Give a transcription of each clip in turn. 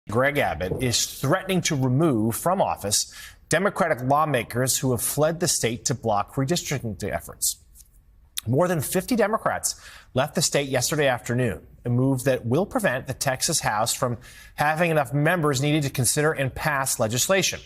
Greg Abbott is threatening to remove from office Democratic lawmakers who have fled the state to block redistricting efforts. More than 50 Democrats left the state yesterday afternoon, a move that will prevent the Texas House from having enough members needed to consider and pass legislation.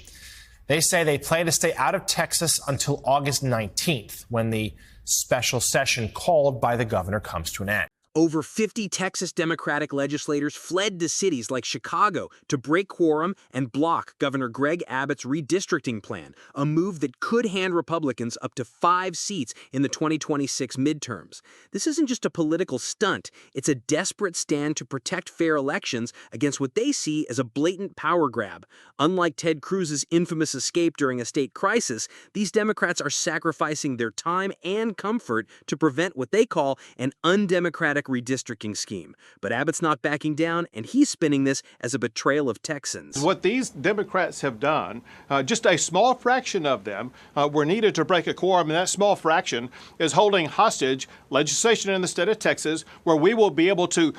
They say they plan to stay out of Texas until August 19th, when the special session called by the governor comes to an end. Over 50 Texas Democratic legislators fled to cities like Chicago to break quorum and block Governor Greg Abbott's redistricting plan, a move that could hand Republicans up to 5 seats in the 2026 midterms. This isn't just a political stunt, it's a desperate stand to protect fair elections against what they see as a blatant power grab. Unlike Ted Cruz's infamous escape during a state crisis, these Democrats are sacrificing their time and comfort to prevent what they call an undemocratic redistricting scheme. But Abbott's not backing down, and he's spinning this as a betrayal of Texans. What these Democrats have done, just a small fraction of them were needed to break a quorum, and that small fraction is holding hostage legislation in the state of Texas where we will be able to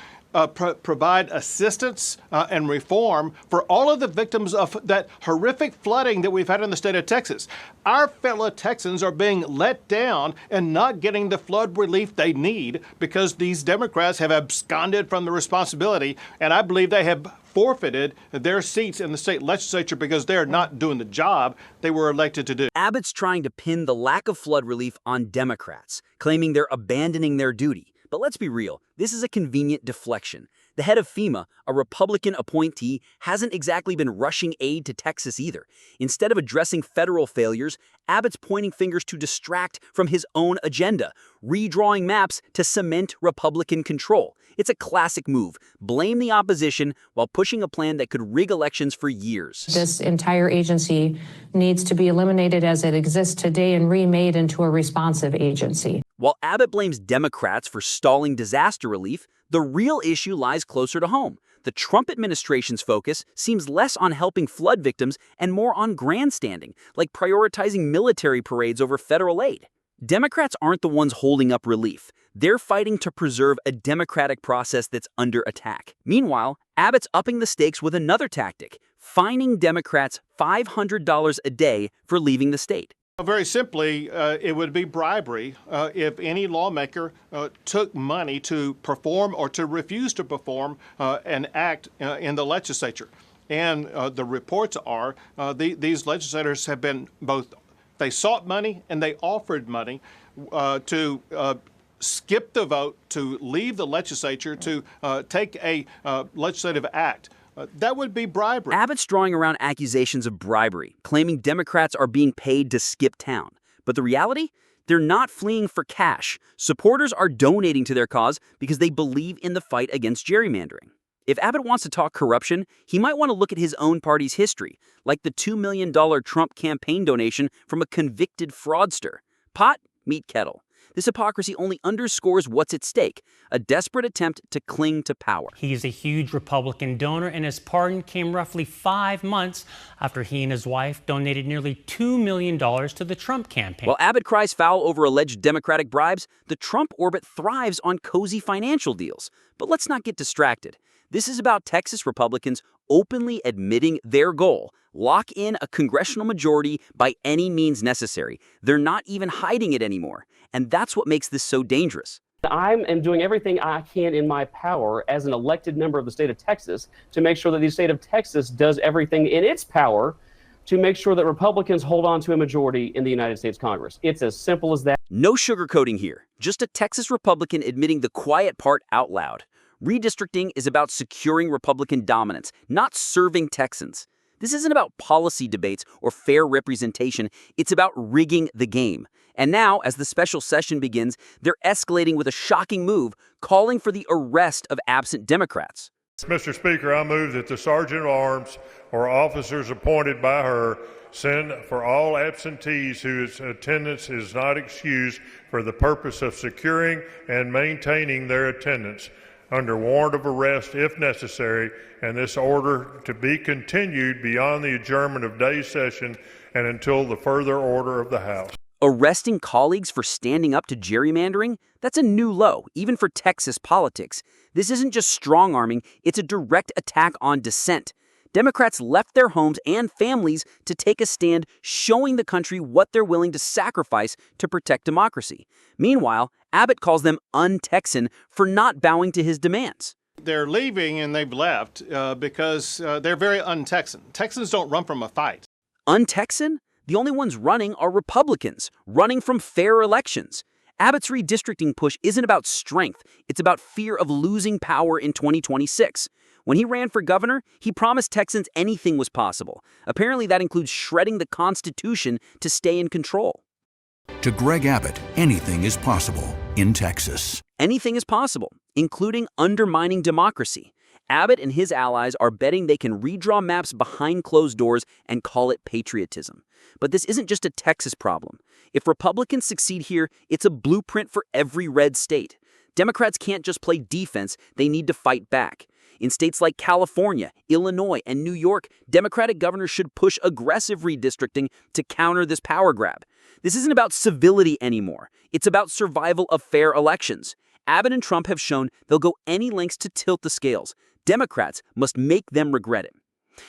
provide assistance and reform for all of the victims of that horrific flooding that we've had in the state of Texas. Our fellow Texans are being let down and not getting the flood relief they need because these Democrats have absconded from the responsibility, and I believe they have forfeited their seats in the state legislature because they're not doing the job they were elected to do. Abbott's trying to pin the lack of flood relief on Democrats, claiming they're abandoning their duty. But let's be real, this is a convenient deflection. The head of FEMA, a Republican appointee, hasn't exactly been rushing aid to Texas either. Instead of addressing federal failures, Abbott's pointing fingers to distract from his own agenda, redrawing maps to cement Republican control. It's a classic move. Blame the opposition while pushing a plan that could rig elections for years. This entire agency needs to be eliminated as it exists today and remade into a responsive agency. While Abbott blames Democrats for stalling disaster relief, the real issue lies closer to home. The Trump administration's focus seems less on helping flood victims and more on grandstanding, like prioritizing military parades over federal aid. Democrats aren't the ones holding up relief. They're fighting to preserve a democratic process that's under attack. Meanwhile, Abbott's upping the stakes with another tactic, fining Democrats $500 a day for leaving the state. Very simply, it would be bribery if any lawmaker took money to perform or to refuse to perform an act in the legislature. And the reports are these legislators have been they sought money and they offered money to skip the vote, to leave the legislature, to take a legislative act. That would be bribery. Abbott's drawing around accusations of bribery, claiming Democrats are being paid to skip town. But the reality? They're not fleeing for cash. Supporters are donating to their cause because they believe in the fight against gerrymandering. If Abbott wants to talk corruption, he might want to look at his own party's history, like the $2 million Trump campaign donation from a convicted fraudster. Pot, meet kettle. This hypocrisy only underscores what's at stake, a desperate attempt to cling to power. He's a huge Republican donor, and his pardon came roughly 5 months after he and his wife donated nearly $2 million to the Trump campaign. While Abbott cries foul over alleged Democratic bribes, the Trump orbit thrives on cozy financial deals. But let's not get distracted. This is about Texas Republicans openly admitting their goal: lock in a congressional majority by any means necessary. They're not even hiding it anymore. And that's what makes this so dangerous. I am doing everything I can in my power as an elected member of the state of Texas to make sure that the state of Texas does everything in its power to make sure that Republicans hold on to a majority in the United States Congress. It's as simple as that. No sugarcoating here. Just a Texas Republican admitting the quiet part out loud. Redistricting is about securing Republican dominance, not serving Texans. This isn't about policy debates or fair representation. It's about rigging the game. And now, as the special session begins, they're escalating with a shocking move, calling for the arrest of absent Democrats. Mr. Speaker, I move that the Sergeant at Arms or officers appointed by her send for all absentees whose attendance is not excused for the purpose of securing and maintaining their attendance under warrant of arrest if necessary, and this order to be continued beyond the adjournment of day's session and until the further order of the House. Arresting colleagues for standing up to gerrymandering? That's a new low, even for Texas politics. This isn't just strong-arming, it's a direct attack on dissent. Democrats left their homes and families to take a stand, showing the country what they're willing to sacrifice to protect democracy. Meanwhile, Abbott calls them un-Texan for not bowing to his demands. They're leaving and they've left because they're very un-Texan. Texans don't run from a fight. Un-Texan? The only ones running are Republicans, running from fair elections. Abbott's redistricting push isn't about strength, it's about fear of losing power in 2026. When he ran for governor, he promised Texans anything was possible. Apparently that includes shredding the Constitution to stay in control. To Greg Abbott, anything is possible in Texas. Anything is possible, including undermining democracy. Abbott and his allies are betting they can redraw maps behind closed doors and call it patriotism. But this isn't just a Texas problem. If Republicans succeed here, it's a blueprint for every red state. Democrats can't just play defense, they need to fight back. In states like California, Illinois, and New York, Democratic governors should push aggressive redistricting to counter this power grab. This isn't about civility anymore. It's about survival of fair elections. Abbott and Trump have shown they'll go any lengths to tilt the scales. Democrats must make them regret it.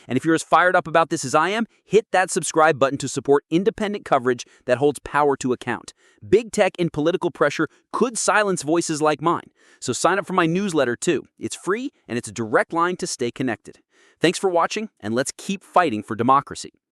And if you're as fired up about this as I am, hit that subscribe button to support independent coverage that holds power to account. Big tech and political pressure could silence voices like mine. So sign up for my newsletter too. It's free and it's a direct line to stay connected. Thanks for watching, and let's keep fighting for democracy.